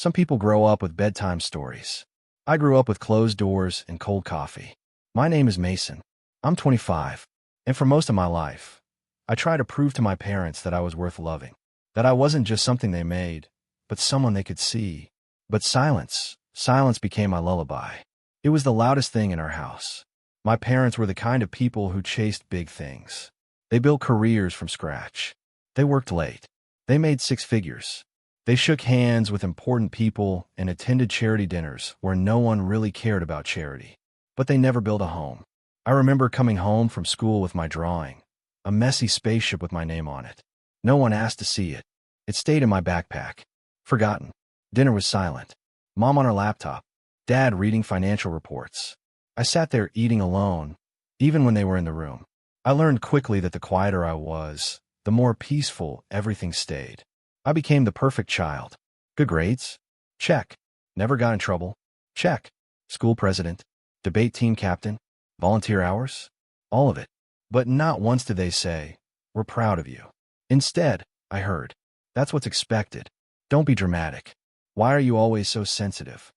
Some people grow up with bedtime stories. I grew up with closed doors and cold coffee. My name is Mason. I'm 25, and for most of my life, I tried to prove to my parents that I was worth loving, that I wasn't just something they made, but someone they could see. But silence became my lullaby. It was the loudest thing in our house. My parents were the kind of people who chased big things. They built careers from scratch. They worked late. They made six figures. They shook hands with important people and attended charity dinners where no one really cared about charity. But they never built a home. I remember coming home from school with my drawing, a messy spaceship with my name on it. No one asked to see it. It stayed in my backpack. Forgotten. Dinner was silent. Mom on her laptop. Dad reading financial reports. I sat there eating alone, even when they were in the room. I learned quickly that the quieter I was, the more peaceful everything stayed. I became the perfect child. Good grades? Check. Never got in trouble? Check. School president? Debate team captain? Volunteer hours? All of it. But not once did they say, "We're proud of you." Instead, I heard, "That's what's expected. Don't be dramatic. Why are you always so sensitive?"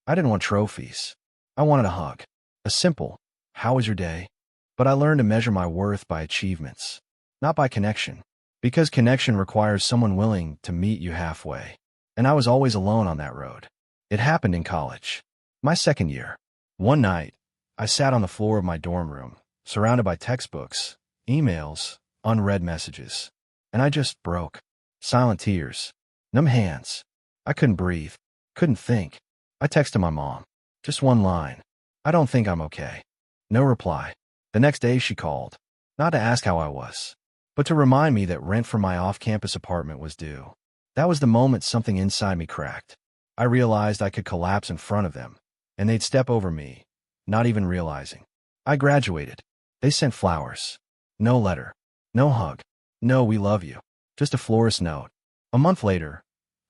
I didn't want trophies. I wanted a hug. A simple, "How was your day?" But I learned to measure my worth by achievements, not by connection. Because connection requires someone willing to meet you halfway. And I was always alone on that road. It happened in college. My second year. One night, I sat on the floor of my dorm room, surrounded by textbooks, emails, unread messages. And I just broke. Silent tears. Numb hands. I couldn't breathe. Couldn't think. I texted my mom. Just one line. "I don't think I'm okay." No reply. The next day she called. Not to ask how I was, but to remind me that rent for my off-campus apartment was due. That was the moment something inside me cracked. I realized I could collapse in front of them, and they'd step over me, not even realizing. I graduated. They sent flowers. No letter. No hug. No "we love you." Just a florist note. A month later,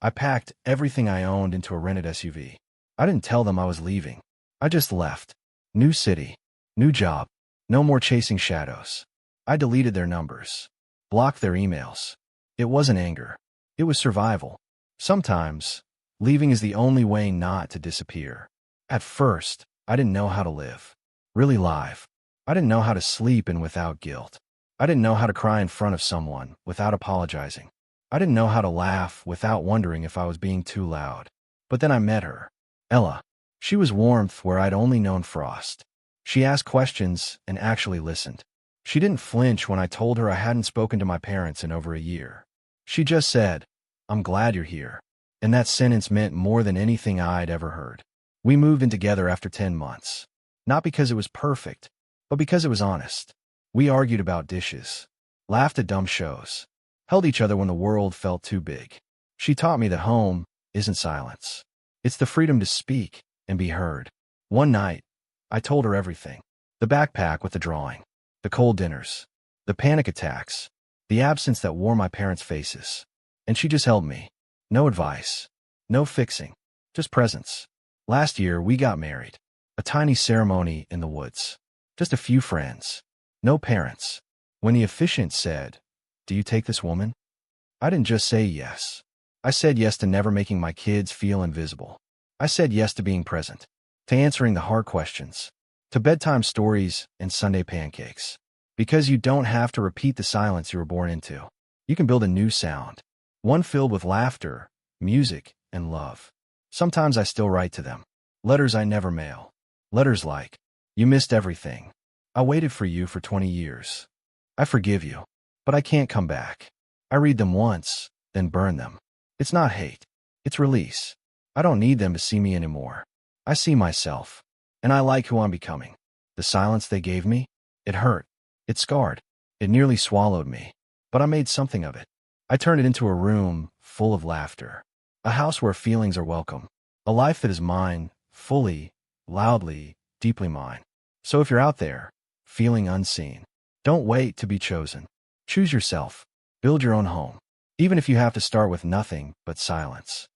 I packed everything I owned into a rented SUV. I didn't tell them I was leaving. I just left. New city. New job. No more chasing shadows. I deleted their numbers. Blocked their emails. It wasn't anger. It was survival. Sometimes, leaving is the only way not to disappear. At first, I didn't know how to live. Really live. I didn't know how to sleep in without guilt. I didn't know how to cry in front of someone without apologizing. I didn't know how to laugh without wondering if I was being too loud. But then I met her. Ella. She was warmth where I'd only known frost. She asked questions and actually listened. She didn't flinch when I told her I hadn't spoken to my parents in over a year. She just said, "I'm glad you're here." And that sentence meant more than anything I'd ever heard. We moved in together after 10 months. Not because it was perfect, but because it was honest. We argued about dishes, laughed at dumb shows, held each other when the world felt too big. She taught me that home isn't silence. It's the freedom to speak and be heard. One night, I told her everything. The backpack with the drawing, the cold dinners, the panic attacks, the absence that wore my parents' faces. And she just held me. No advice, no fixing, just presence. Last year, we got married. A tiny ceremony in the woods. Just a few friends. No parents. When the officiant said, "Do you take this woman?" I didn't just say yes. I said yes to never making my kids feel invisible. I said yes to being present, to answering the hard questions, to bedtime stories and Sunday pancakes. Because you don't have to repeat the silence you were born into. You can build a new sound, one filled with laughter, music, and love. Sometimes I still write to them. Letters I never mail. Letters like, "You missed everything. I waited for you for 20 years. I forgive you, but I can't come back." I read them once, then burn them. It's not hate. It's release. I don't need them to see me anymore. I see myself, and I like who I'm becoming. The silence they gave me, it hurt. It scarred. It nearly swallowed me. But I made something of it. I turned it into a room full of laughter. A house where feelings are welcome. A life that is mine, fully, loudly, deeply mine. So if you're out there, feeling unseen, don't wait to be chosen. Choose yourself. Build your own home. Even if you have to start with nothing but silence.